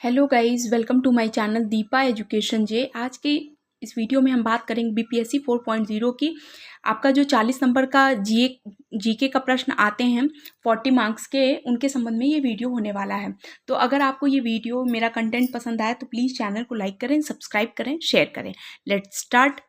Hello guys, welcome to my channel Deepa education J. आज के इस वीडियो में हम बात करेंगे बीपीएससी 4.0 की। आपका जो 40 नंबर का जीके का प्रश्न आते हैं 40 मार्क्स के, उनके संबंध में ये वीडियो होने वाला है। तो अगर आपको ये वीडियो मेरा कंटेंट पसंद आए तो प्लीज़ चैनल को लाइक करें, सब्सक्राइब करें, शेयर करें। Let's start.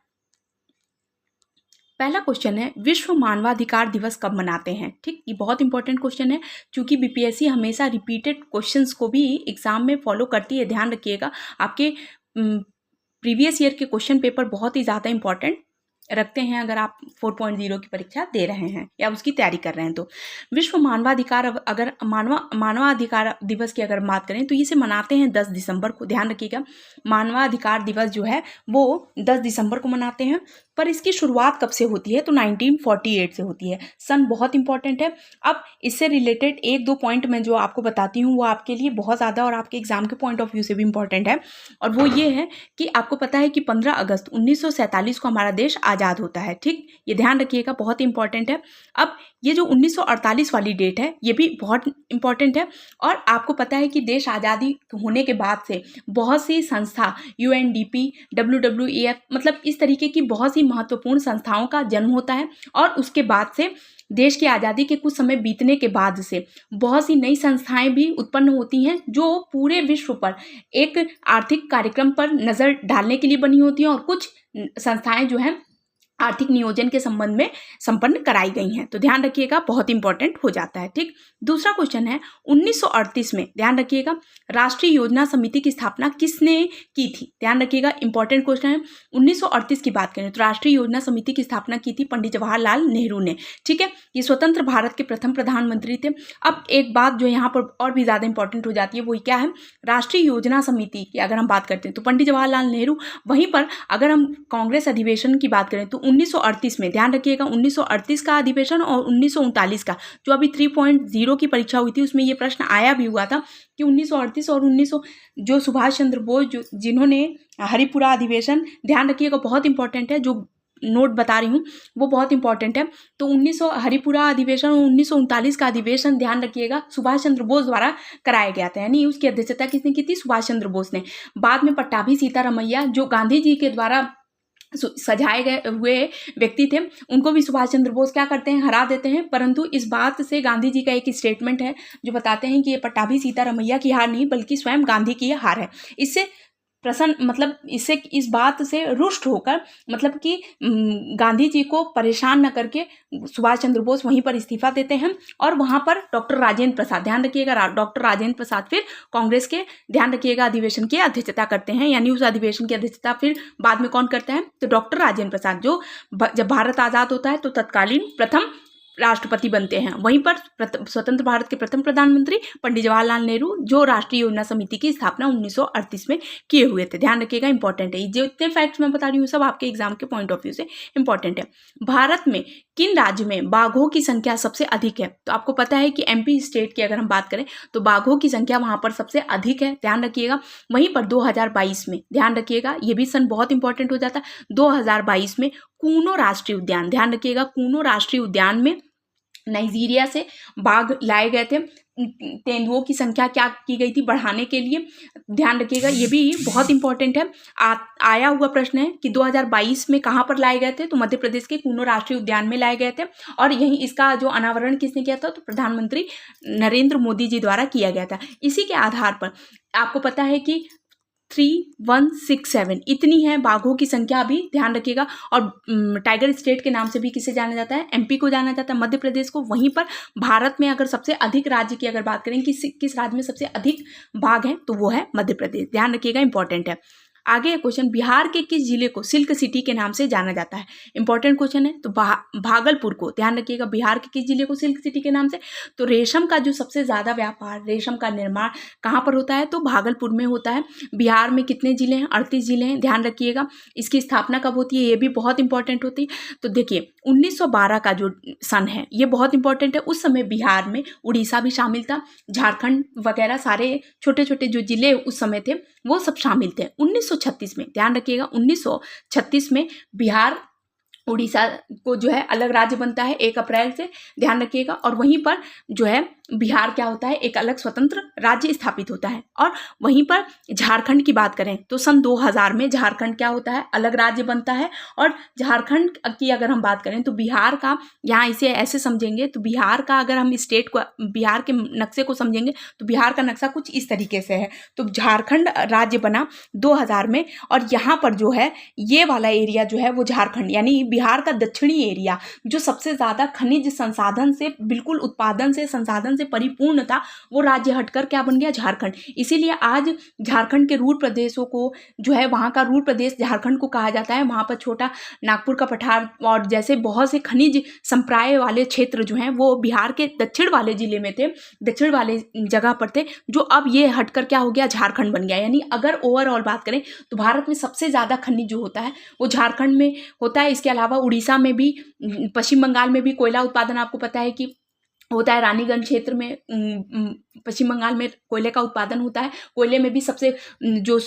पहला क्वेश्चन है, विश्व मानवाधिकार दिवस कब मनाते हैं? ठीक, ये बहुत इंपॉर्टेंट क्वेश्चन है क्योंकि बीपीएससी हमेशा रिपीटेड क्वेश्चंस को भी एग्जाम में फॉलो करती है। ध्यान रखिएगा, आपके प्रीवियस ईयर के क्वेश्चन पेपर बहुत ही ज़्यादा इंपॉर्टेंट रखते हैं अगर आप 4.0 की परीक्षा दे रहे हैं या उसकी तैयारी कर रहे हैं तो। विश्व मानवाधिकार, अगर मानवाधिकार दिवस की अगर बात करें तो इसे मनाते हैं 10 दिसंबर को। ध्यान रखिएगा, मानवाधिकार दिवस जो है वो 10 दिसंबर को मनाते हैं। पर इसकी शुरुआत कब से होती है? तो 1948 से होती है। सन बहुत इंपॉर्टेंट है। अब इससे रिलेटेड एक दो पॉइंट मैं जो आपको बताती हूँ वो आपके लिए बहुत ज़्यादा और आपके एग्जाम के पॉइंट ऑफ व्यू से भी इंपॉर्टेंट है। और वो ये है कि आपको पता है कि 15 अगस्त 1947 को हमारा देश आज़ाद होता है। ठीक, ये ध्यान रखिएगा, बहुत इंपॉर्टेंट है। अब ये जो 1948 वाली डेट है ये भी बहुत इंपॉर्टेंट है। और आपको पता है कि देश आज़ादी होने के बाद से बहुत सी संस्था, यूएनडीपी, WWF, मतलब इस तरीके की बहुत सी महत्वपूर्ण संस्थाओं का जन्म होता है। और उसके बाद से देश की आज़ादी के कुछ समय बीतने के बाद से बहुत सी नई संस्थाएं भी उत्पन्न होती हैं जो पूरे विश्व पर एक आर्थिक कार्यक्रम पर नज़र डालने के लिए बनी होती हैं। और कुछ संस्थाएं जो हैं आर्थिक नियोजन के संबंध में संपन्न कराई गई हैं। तो ध्यान रखिएगा, बहुत इंपॉर्टेंट हो जाता है। ठीक, दूसरा क्वेश्चन है, 1938 में, ध्यान रखिएगा, राष्ट्रीय योजना समिति की स्थापना किसने की थी? ध्यान रखिएगा, इंपॉर्टेंट क्वेश्चन है। 1938 की बात करें तो राष्ट्रीय योजना समिति की स्थापना की थी पंडित जवाहरलाल नेहरू ने। ठीक है, ये स्वतंत्र भारत के प्रथम प्रधानमंत्री थे। अब एक बात जो यहाँ पर और भी ज़्यादा इंपॉर्टेंट हो जाती है वो क्या है, राष्ट्रीय योजना समिति की अगर हम बात करते हैं तो पंडित जवाहरलाल नेहरू। वहीं पर अगर हम कांग्रेस अधिवेशन की बात करें तो 1938 में, ध्यान रखिएगा, 1938 का अधिवेशन और 1939 का जो अभी 3.0 की परीक्षा हुई थी उसमें ये प्रश्न आया भी हुआ था कि 1938 और 1900 जो सुभाष चंद्र बोस जिन्होंने हरिपुरा अधिवेशन, ध्यान रखिएगा बहुत इंपॉर्टेंट है, जो नोट बता रही हूँ वो बहुत इंपॉर्टेंट है। तो 1900 हरिपुरा अधिवेशन और 1939 का अधिवेशन, ध्यान रखिएगा, सुभाष चंद्र बोस द्वारा कराया गया था। यानी उसकी अध्यक्षता किसने की थी? सुभाष चंद्र बोस ने। बाद में पट्टाभी सीतारमैया जो गांधी जी के द्वारा सजाए गए हुए व्यक्ति थे, उनको भी सुभाष चंद्र बोस क्या करते हैं, हरा देते हैं। परंतु इस बात से गांधी जी का एक स्टेटमेंट है जो बताते हैं कि ये पट्टाभी सीतारमैया की हार नहीं बल्कि स्वयं गांधी की हार है। इससे प्रसन्न, मतलब इससे इस बात से रुष्ट होकर, मतलब कि गांधी जी को परेशान न करके सुभाष चंद्र बोस वहीं पर इस्तीफा देते हैं। और वहां पर डॉक्टर राजेंद्र प्रसाद, ध्यान रखिएगा, डॉक्टर राजेंद्र प्रसाद फिर कांग्रेस के, ध्यान रखिएगा, अधिवेशन की अध्यक्षता करते हैं। यानी उस अधिवेशन की अध्यक्षता फिर बाद में कौन करता है? तो डॉक्टर राजेंद्र प्रसाद, जो जब भारत आज़ाद होता है तो तत्कालीन प्रथम राष्ट्रपति बनते हैं। वहीं पर स्वतंत्र भारत के प्रथम प्रधानमंत्री पंडित जवाहरलाल नेहरू, जो राष्ट्रीय योजना समिति की स्थापना 1938 में किए हुए थे। ध्यान रखिएगा, इंपॉर्टेंट है। जो इतने फैक्ट्स मैं बता रही हूँ सब आपके एग्जाम के पॉइंट ऑफ व्यू से इंपॉर्टेंट है। भारत में किन राज्य में बाघों की संख्या सबसे अधिक है? तो आपको पता है कि एमपी स्टेट की अगर हम बात करें तो बाघों की संख्या वहां पर सबसे अधिक है। ध्यान रखिएगा। वहीं पर 2022 में, ध्यान रखिएगा, ये भी सन बहुत इंपॉर्टेंट हो जाता है, 2022 में कूनो राष्ट्रीय उद्यान, ध्यान रखिएगा, कूनो राष्ट्रीय उद्यान में नाइजीरिया से बाघ लाए गए थे। तेंदुओं की संख्या क्या की गई थी? बढ़ाने के लिए। ध्यान रखिएगा, ये भी बहुत इंपॉर्टेंट है। आया हुआ प्रश्न है कि 2022 में कहाँ पर लाए गए थे? तो मध्य प्रदेश के कूनो राष्ट्रीय उद्यान में लाए गए थे। और यहीं इसका जो अनावरण किसने किया था? तो प्रधानमंत्री नरेंद्र मोदी जी द्वारा किया गया था। इसी के आधार पर आपको पता है कि 3167 इतनी है बाघों की संख्या अभी, ध्यान रखिएगा। और टाइगर स्टेट के नाम से भी किसे जाना जाता है? एमपी को जाना जाता है, मध्य प्रदेश को। वहीं पर भारत में अगर सबसे अधिक राज्य की अगर बात करें कि किस राज्य में सबसे अधिक बाघ हैं तो वो है मध्य प्रदेश। ध्यान रखिएगा, इंपॉर्टेंट है। आगे क्वेश्चन, बिहार के किस जिले को सिल्क सिटी के नाम से जाना जाता है? इंपॉर्टेंट क्वेश्चन है। तो भागलपुर को, ध्यान रखिएगा, बिहार के किस जिले को सिल्क सिटी के नाम से? तो रेशम का जो सबसे ज्यादा व्यापार, रेशम का निर्माण कहाँ पर होता है? तो भागलपुर में होता है। बिहार में कितने जिले हैं? 38 जिले हैं, ध्यान रखिएगा। इसकी स्थापना कब होती है? ये भी बहुत इंपॉर्टेंट होती है। तो देखिए 1912 का जो सन है ये बहुत इंपॉर्टेंट है। उस समय बिहार में उड़ीसा भी शामिल था, झारखंड वगैरह सारे छोटे छोटे जो जिले उस समय थे वो सब शामिल थे। 1936 में, ध्यान रखिएगा, 1936 में बिहार उड़ीसा को जो है अलग राज्य बनता है 1 अप्रैल से, ध्यान रखिएगा। और वहीं पर जो है बिहार क्या होता है, एक अलग स्वतंत्र राज्य स्थापित होता है। और वहीं पर झारखंड की बात करें तो सन 2000 में झारखंड क्या होता है, अलग राज्य बनता है। और झारखंड की अगर हम बात करें तो बिहार का, यहाँ इसे ऐसे समझेंगे तो बिहार का अगर हम स्टेट को, बिहार के नक्शे को समझेंगे तो बिहार का नक्शा कुछ इस तरीके से है। तो झारखंड राज्य बना 2000 में, और यहाँ पर जो है ये वाला एरिया जो है वो झारखंड यानी बिहार का दक्षिणी एरिया जो सबसे ज़्यादा खनिज संसाधन से, बिल्कुल उत्पादन से, संसाधन से परिपूर्ण था, वो राज्य हटकर क्या बन गया, झारखंड। इसीलिए आज झारखंड के रूर प्रदेशों को जो है, वहाँ का रूर प्रदेश झारखंड को कहा जाता है। वहाँ पर छोटा नागपुर का पठार और जैसे बहुत से खनिज संप्राय वाले क्षेत्र जो हैं वो बिहार के दक्षिण वाले जिले में थे, दक्षिण वाले जगह पर थे, जो अब ये हटकर क्या हो गया, झारखंड बन गया। यानी अगर ओवरऑल बात करें तो भारत में सबसे ज़्यादा खनिज जो होता है वो झारखंड में होता है। इसके अलावा उड़ीसा में भी, पश्चिम बंगाल में भी कोयला उत्पादन आपको पता है कि होता है। रानीगंज क्षेत्र में पश्चिम बंगाल में कोयले का उत्पादन होता है। कोयले में भी सबसे जो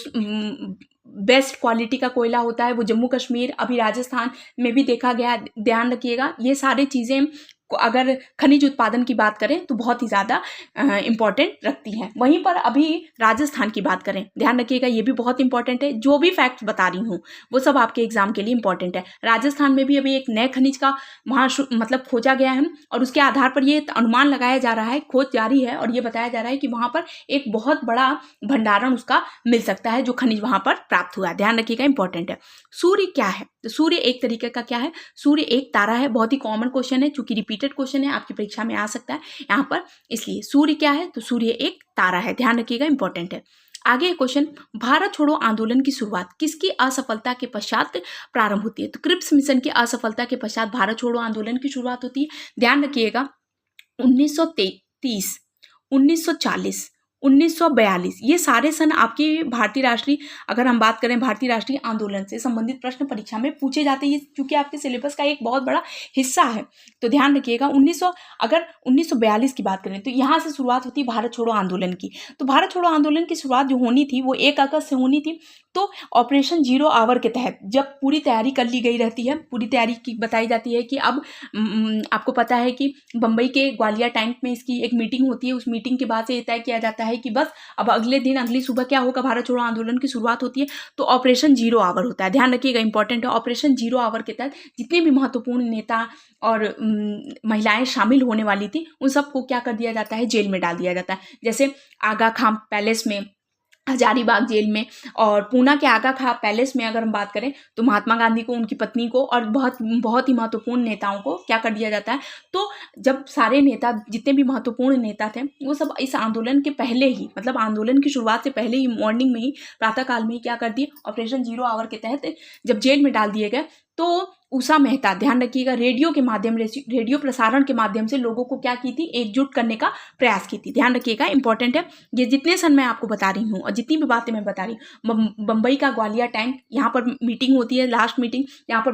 बेस्ट क्वालिटी का कोयला होता है वो जम्मू कश्मीर, अभी राजस्थान में भी देखा गया। ध्यान रखिएगा, ये सारी चीज़ें अगर खनिज उत्पादन की बात करें तो बहुत ही ज़्यादा इम्पॉर्टेंट रखती हैं। वहीं पर अभी राजस्थान की बात करें, ध्यान रखिएगा ये भी बहुत इंपॉर्टेंट है। जो भी फैक्ट्स बता रही हूँ वो सब आपके एग्जाम के लिए इंपॉर्टेंट है। राजस्थान में भी अभी एक नए खनिज का मतलब खोजा गया है, और उसके आधार पर ये अनुमान लगाया जा रहा है, खोज जारी है, और ये बताया जा रहा है कि वहाँ पर एक बहुत बड़ा भंडारण उसका मिल सकता है जो खनिज वहाँ पर प्राप्त हुआ है। ध्यान रखिएगा, इंपॉर्टेंट है। सूर्य क्या है, तो सूर्य एक तरीके का क्या है, सूर्य एक तारा है। बहुत ही कॉमन क्वेश्चन है, चूंकि रिपीटेड क्वेश्चन है, आपकी परीक्षा में आ सकता है यहाँ पर, इसलिए सूर्य क्या है, तो सूर्य एक तारा है। ध्यान रखिएगा, इंपॉर्टेंट है। आगे क्वेश्चन, भारत छोड़ो आंदोलन की शुरुआत किसकी असफलता के पश्चात प्रारंभ होती है, तो क्रिप्स मिशन की असफलता के पश्चात भारत छोड़ो आंदोलन की शुरुआत होती है। ध्यान रखिएगा, 1933, 1940, 1942 ये सारे सन आपकी भारतीय राष्ट्रीय, अगर हम बात करें भारतीय राष्ट्रीय आंदोलन से संबंधित प्रश्न परीक्षा में पूछे जाते हैं, क्योंकि आपके सिलेबस का एक बहुत बड़ा हिस्सा है। तो ध्यान रखिएगा, 1942 की बात करें तो यहाँ से शुरुआत होती है भारत छोड़ो आंदोलन की। तो भारत छोड़ो आंदोलन की शुरुआत जो होनी थी वो 1 अगस्त से होनी थी। तो ऑपरेशन जीरो आवर के तहत जब पूरी तैयारी कर ली गई रहती है, पूरी तैयारी की बताई जाती है कि अब आपको पता है कि बम्बई के ग्वालियर टैंक में इसकी एक मीटिंग होती है। उस मीटिंग के बाद से ये तय किया जाता है कि बस अब अगले दिन, अगली सुबह क्या होगा, भारत छोड़ो आंदोलन की शुरुआत होती है। तो ऑपरेशन जीरो आवर होता है। ध्यान रखिएगा, इंपॉर्टेंट है। ऑपरेशन जीरो आवर के तहत जितने भी महत्वपूर्ण नेता और महिलाएं शामिल होने वाली थी उन सबको क्या कर दिया जाता है, जेल में डाल दिया जाता है। जैसे आगा खां पैलेस में, हजारीबाग जेल में, और पूना के आगा खां पैलेस में अगर हम बात करें तो महात्मा गांधी को, उनकी पत्नी को और बहुत ही महत्वपूर्ण नेताओं को क्या कर दिया जाता है। तो जब सारे नेता, जितने भी महत्वपूर्ण नेता थे वो सब इस आंदोलन के पहले ही, मतलब आंदोलन की शुरुआत से पहले ही, मॉर्निंग में ही, प्रातःकाल में ही क्या कर दिए, ऑपरेशन जीरो आवर के तहत जब जेल में डाल दिए गए तो उषा मेहता, ध्यान रखिएगा, रेडियो प्रसारण के माध्यम से लोगों को क्या की थी, एकजुट करने का प्रयास की थी। ध्यान रखिएगा, इंपॉर्टेंट है। ये जितने सन मैं आपको बता रही हूँ और जितनी भी बातें मैं बता रही हूँ, बम्बई का ग्वालियर टैंक, यहाँ पर मीटिंग होती है, लास्ट मीटिंग, यहाँ पर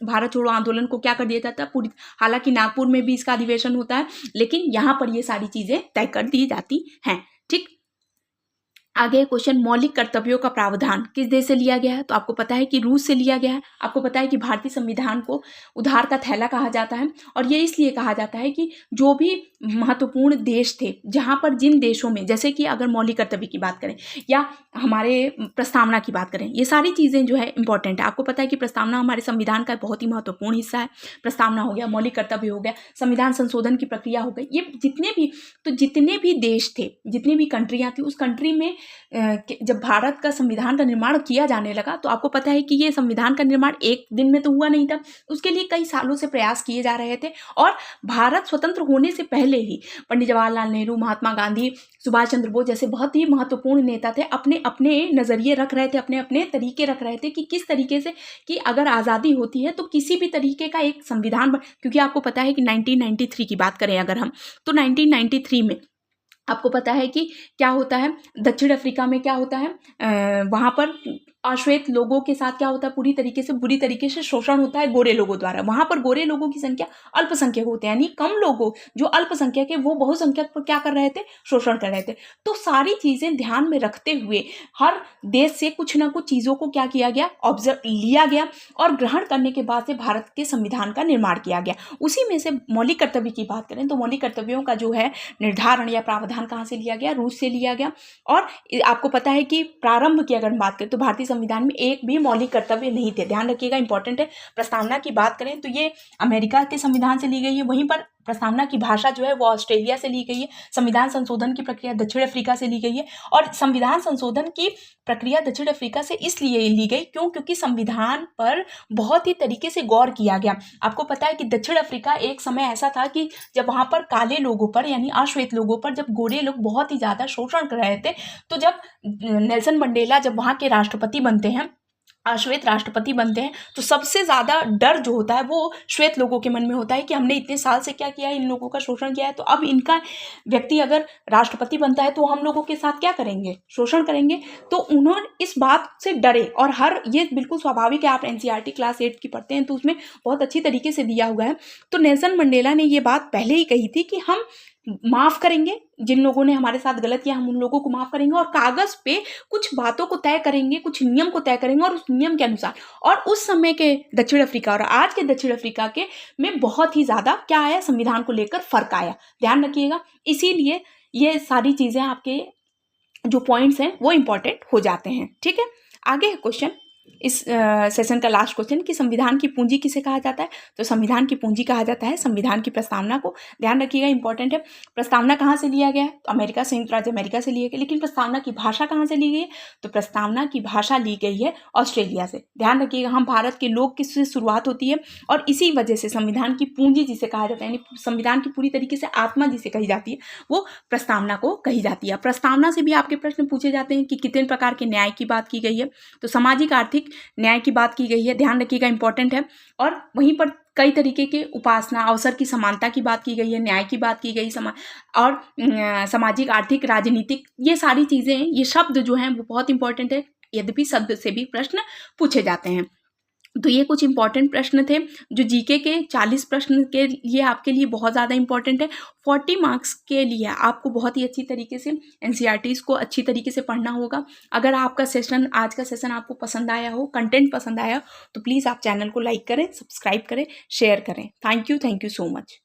भारत छोड़ो आंदोलन को क्या कर दिया जाता है पूरी, हालांकि नागपुर में भी इसका अधिवेशन होता है, लेकिन यहाँ पर ये सारी चीजें तय कर दी जाती हैं। ठीक, आगे क्वेश्चन, मौलिक कर्तव्यों का प्रावधान किस देश से लिया गया है, तो आपको पता है कि रूस से लिया गया है। आपको पता है कि भारतीय संविधान को उधार का थैला कहा जाता है, और ये इसलिए कहा जाता है कि जो भी महत्वपूर्ण देश थे, जहाँ पर जिन देशों में, जैसे कि अगर मौलिक कर्तव्य की बात करें या हमारे प्रस्तावना की बात करें, ये सारी चीज़ें जो है इंपॉर्टेंट है। आपको पता है कि प्रस्तावना हमारे संविधान का बहुत ही महत्वपूर्ण हिस्सा है। प्रस्तावना हो गया, मौलिक कर्तव्य हो गया, संविधान संशोधन की प्रक्रिया हो गई, ये जितने भी देश थे, जितनी भी कंट्रियाँ थी, उस कंट्री में जब भारत का संविधान का निर्माण किया जाने लगा, तो आपको पता है कि ये संविधान का निर्माण एक दिन में तो हुआ नहीं था, उसके लिए कई सालों से प्रयास किए जा रहे थे। और भारत स्वतंत्र होने से पहले ही पंडित जवाहरलाल नेहरू, महात्मा गांधी, सुभाष चंद्र बोस जैसे बहुत ही महत्वपूर्ण नेता थे, अपने अपने नज़रिए रख रहे थे, अपने अपने तरीके रख रहे थे कि किस तरीके से, कि अगर आज़ादी होती है तो किसी भी तरीके का एक संविधान, क्योंकि आपको पता है कि 1993 की बात करें अगर हम, तो 1993 में आपको पता है कि क्या होता है, दक्षिण अफ्रीका में क्या होता है, वहाँ पर अश्वेत लोगों के साथ क्या होता है, पूरी तरीके से बुरी तरीके से शोषण होता है गोरे लोगों द्वारा। वहाँ पर गोरे लोगों की संख्या अल्पसंख्यक होते हैं, यानी कम लोगों जो अल्पसंख्यक है वो बहुसंख्यक पर क्या कर रहे थे, शोषण कर रहे थे। तो सारी चीज़ें ध्यान में रखते हुए हर देश से कुछ ना कुछ चीज़ों को क्या किया गया, ऑब्जर्व लिया गया और ग्रहण करने के बाद से भारत के संविधान का निर्माण किया गया। उसी में से मौलिक कर्तव्य की बात करें तो मौलिक कर्तव्यों का जो है निर्धारण या प्रावधान कहाँ से लिया गया, रूस से लिया गया। और आपको पता है कि प्रारंभ की अगर बात करें तो भारतीय संविधान में एक भी मौलिक कर्तव्य नहीं थे, ध्यान रखिएगा, इंपॉर्टेंट है। प्रस्तावना की बात करें तो ये अमेरिका के संविधान से ली गई है, वहीं पर प्रस्तावना की भाषा जो है वो ऑस्ट्रेलिया से ली गई है। संविधान संशोधन की प्रक्रिया दक्षिण अफ्रीका से ली गई है और संविधान संशोधन की प्रक्रिया दक्षिण अफ्रीका से इसलिए ली गई क्योंकि संविधान पर बहुत ही तरीके से गौर किया गया। आपको पता है कि दक्षिण अफ्रीका एक समय ऐसा था कि जब वहाँ पर काले लोगों पर यानी अश्वेत लोगों पर जब गोरे लोग बहुत ही ज़्यादा शोषण कर रहे थे, तो जब नेल्सन मंडेला जब वहाँ के राष्ट्रपति बनते हैं, श्वेत राष्ट्रपति बनते हैं, तो सबसे ज़्यादा डर जो होता है वो श्वेत लोगों के मन में होता है कि हमने इतने साल से क्या किया है, इन लोगों का शोषण किया है, तो अब इनका व्यक्ति अगर राष्ट्रपति बनता है तो हम लोगों के साथ क्या करेंगे, शोषण करेंगे। तो उन्होंने इस बात से डरे और ये बिल्कुल स्वाभाविक है, आप एनसीईआरटी क्लास 8 की पढ़ते हैं तो उसमें बहुत अच्छी तरीके से दिया हुआ है। तो नेल्सन मंडेला ने ये बात पहले ही कही थी कि हम माफ़ करेंगे, जिन लोगों ने हमारे साथ गलत किया हम उन लोगों को माफ़ करेंगे और कागज़ पे कुछ बातों को तय करेंगे, कुछ नियम को तय करेंगे और उस नियम के अनुसार। और उस समय के दक्षिण अफ्रीका और आज के दक्षिण अफ्रीका के में बहुत ही ज़्यादा क्या आया, संविधान को लेकर फ़र्क आया, ध्यान रखिएगा। इसीलिए ये सारी चीज़ें आपके जो पॉइंट्स हैं वो इम्पॉर्टेंट हो जाते हैं, ठीक है। आगे है क्वेश्चन, इस सेशन का लास्ट क्वेश्चन कि संविधान की पूंजी किसे कहा जाता है। तो संविधान की पूंजी कहा जाता है संविधान की प्रस्तावना को, ध्यान रखिएगा, इंपॉर्टेंट है। प्रस्तावना कहाँ से लिया गया है, तो अमेरिका, संयुक्त राज्य अमेरिका से लिया गया। लेकिन प्रस्तावना की भाषा कहाँ से ली गई है, तो प्रस्तावना की भाषा ली गई है ऑस्ट्रेलिया से, ध्यान रखिएगा। हम भारत के लोग किससे शुरुआत होती है और इसी वजह से संविधान की पूंजी जिसे कहा जाता है, यानी संविधान की पूरी तरीके से आत्मा जिसे कही जाती है वो प्रस्तावना को कही जाती है। प्रस्तावना से भी आपके प्रश्न पूछे जाते हैं कि कितने प्रकार के न्याय की बात की गई है, तो सामाजिक आर्थिक न्याय की बात की गई है, ध्यान रखिएगा, इंपॉर्टेंट है। और वहीं पर कई तरीके के उपासना, अवसर की समानता की बात की गई है, न्याय की बात की गई, और सामाजिक, आर्थिक, राजनीतिक, ये सारी चीज़ें, ये शब्द जो हैं वो बहुत इंपॉर्टेंट है, यद्यपि शब्द से भी प्रश्न पूछे जाते हैं। तो ये कुछ इंपॉर्टेंट प्रश्न थे जो जीके के 40 प्रश्न के लिए आपके लिए बहुत ज़्यादा इंपॉर्टेंट है। 40 मार्क्स के लिए आपको बहुत ही अच्छी तरीके से एनसीईआरटीज़ को अच्छी तरीके से पढ़ना होगा। अगर आपका सेशन, आज का सेशन आपको पसंद आया हो, कंटेंट पसंद आया, तो प्लीज़ आप चैनल को लाइक करें, सब्सक्राइब करें, शेयर करें। Thank you so much.